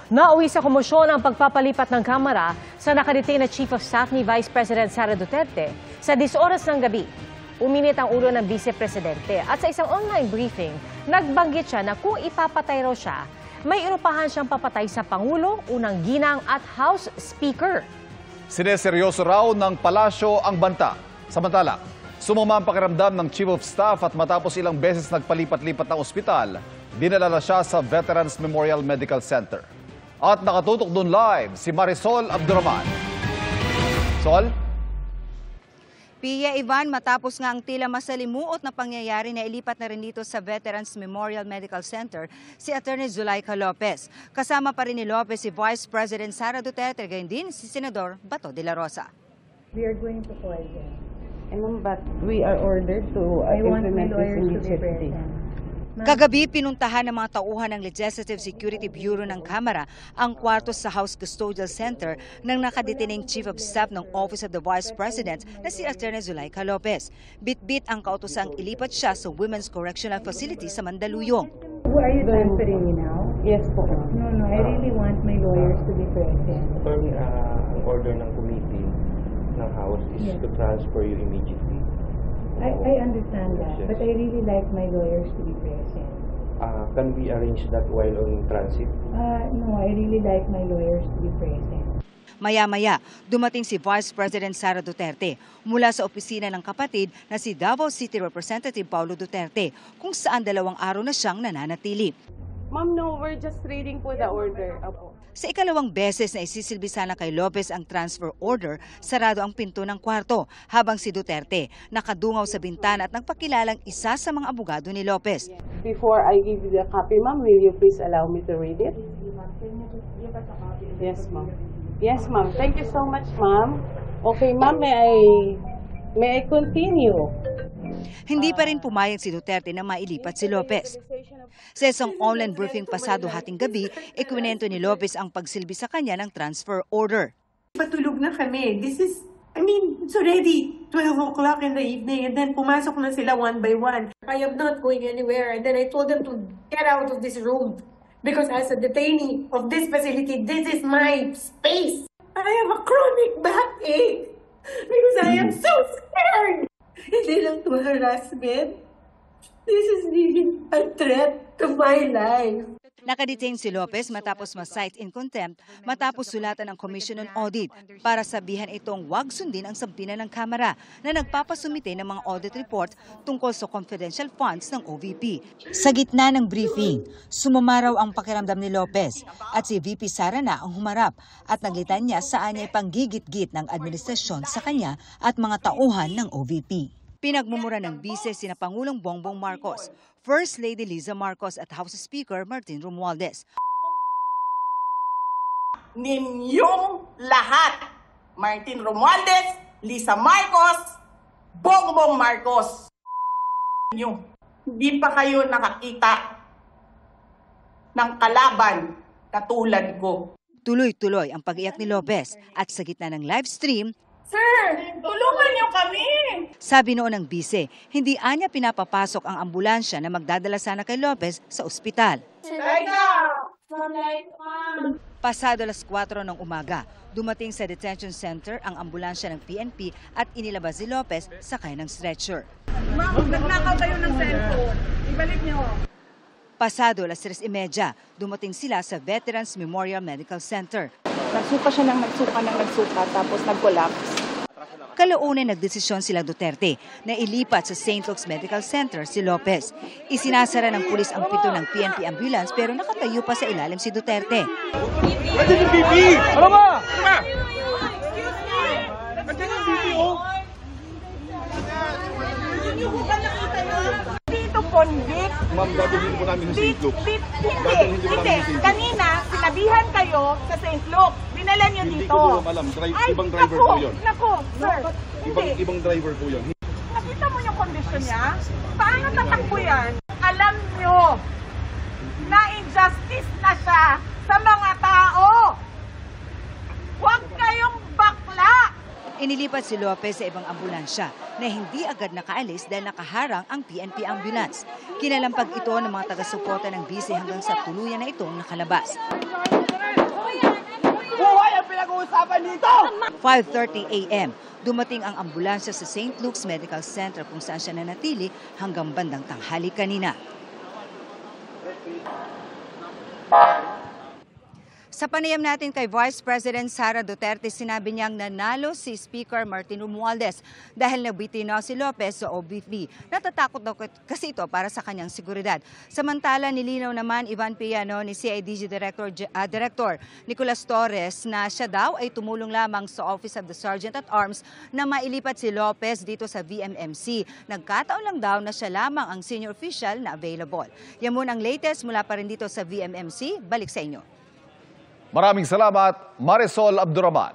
Nauwi sa komosyon ang pagpapalipat ng Kamara sa nakadetain na Chief of Staff ni Vice President Sara Duterte. Sa 10 oras ng gabi, uminit ang ulo ng Vice Presidente at sa isang online briefing, nagbanggit siya na kung ipapatay raw siya, may inupahan siyang papatay sa Pangulo, unang ginang at House Speaker. Sineseryoso raw ng palasyo ang banta. Samantala, sumama ang pakiramdam ng Chief of Staff at matapos ilang beses nagpalipat-lipat ng ospital, dinala na siya sa Veterans Memorial Medical Center. At nakatutok doon live si Marisol Abdurrahman. Sol? Pia Ivan, matapos nga ang tila masalimuot na pangyayari na ilipat na rin dito sa Veterans Memorial Medical Center si Attorney Zulaika Lopez. Kasama pa rin ni Lopez si Vice President Sara Duterte, gayon din si Senador Bato de la Rosa. We are going to call them. But we are ordered to implement this immediately. Kagabi, pinuntahan ng mga tauhan ng Legislative Security Bureau ng Kamara ang kwarto sa House Custodial Center ng nakadetining Chief of Staff ng Office of the Vice President na si Attorney Zulaika Lopez. Bit-bit ang kautosang ilipat siya sa Women's Correctional Facility sa Mandaluyong. Who are you transferring me now? Yes po. No, I really want my lawyers to be present. Attorney, ang order ng committee ng House is to transfer you immediately. I understand that, but I really like my lawyers to be present. Can we arrange that while on transit? No, I really like my lawyers to be present. Maya-maya, dumating si Vice President Sara Duterte mula sa opisina ng kapatid na si Davao City Representative Paulo Duterte, kung saan 2 araw na siyang nananatili. Ma'am, no, we're just reading po the order. Opo. Sa ikalawang beses na isisilbi sana kay Lopez ang transfer order, sarado ang pinto ng kwarto habang si Duterte nakadungaw sa bintana at nagpakilalang isa sa mga abogado ni Lopez. Before I give you the copy, ma'am, will you please allow me to read it? Yes, ma'am. Yes, ma'am. Thank you so much, ma'am. Okay, ma'am, may I continue? Hindi pa rin pumayag si Duterte na mailipat si Lopez. Sa isang online briefing pasado hating gabi, ikwinento ni Lopez ang pagsilbi sa kanya ng transfer order. Patulog na kami. It's already 12 o'clock in the evening and then pumasok na sila one by one. I am not going anywhere and then I told them to get out of this room because as a detainee of this facility, this is my space. I have a chronic backache because I am so scared. Hindi lang to harassment. This is really a threat to my life. Nakadetain si Lopez matapos ma-cite in contempt matapos sulatan ng Commission on Audit para sabihan itong wag sundin ang sampinan ng Kamara na nagpapasumite ng mga audit report tungkol sa confidential funds ng OVP. Sa gitna ng briefing, sumama raw ang pakiramdam ni Lopez at si VP Sara na ang humarap at naglitan niya saan niya panggigit-git ng administrasyon sa kanya at mga tauhan ng OVP. Pinagmumura ng bise sina Pangulong Bongbong Marcos, First Lady Liza Marcos at House Speaker Martin Romualdez. Ninyong lahat, Martin Romualdez, Liza Marcos, Bongbong Marcos. Hindi pa kayo nakakita ng kalaban katulad ko. Tuloy-tuloy ang pag-iyak ni Lopez at sa gitna ng live stream, Sir, tulungan niyo kami! sabi noon ng bise, hindi anya pinapapasok ang ambulansya na magdadala sana kay Lopez sa ospital. Pasado alas 4 ng umaga, dumating sa detention center ang ambulansya ng PNP at inilabas si Lopez sakay ng stretcher. Ma'am, nagnakaw kayo ng cellphone. Ibalik niyo. Pasado alas 3:30, dumating sila sa Veterans Memorial Medical Center. Nagsuka siya ng nagsuka, tapos nag-collapse. Kalaunan nagdesisyon sila Duterte na ilipat sa St. Luke's Medical Center si Lopez. Isinasara ng pulis ang pinto ng PNP ambulance pero nakatayo pa sa ilalim si Duterte. Ano ba? Dito convict. Ma'am, dadalhin po namin sa St. Luke. Hindi. Kanina, sinabihan kayo sa St. Luke. Dinala niyo Hindi dito. ko po alam. Ibang driver po yun. Naku, sir. Ibang driver po yun. Nakita mo yung kondisyon niya? Paano tatakbo yan? Alam niyo na injustice na siya sa mga tao. Huwag kayong bakla. Inilipat si Lopez sa ibang ambulansya na hindi agad nakaalis dahil nakaharang ang PNP ambulance. Kinalampag ito ng mga taga-suporta ng bise hanggang sa tuluyan na itong nakalabas. 5:30 a.m. Dumating ang ambulansya sa St. Luke's Medical Center kung saan siya nanatili hanggang bandang tanghali kanina. Sa panayam natin kay Vice President Sara Duterte, sinabi niyang nanalo si Speaker Martin Romualdez dahil nabitinaw si Lopez sa OVP. Natatakot daw kasi ito para sa kanyang seguridad. Samantala, nilinaw naman Ivan Piano ni CIDG Director Nicolas Torres na siya daw ay tumulong lamang sa Office of the Sergeant at Arms na mailipat si Lopez dito sa VMMC. Nagkataon lang daw na siya lamang ang senior official na available. Yan muna ang latest mula pa rin dito sa VMMC. Balik sa inyo. Maraming salamat, Marisol Abdurrahman.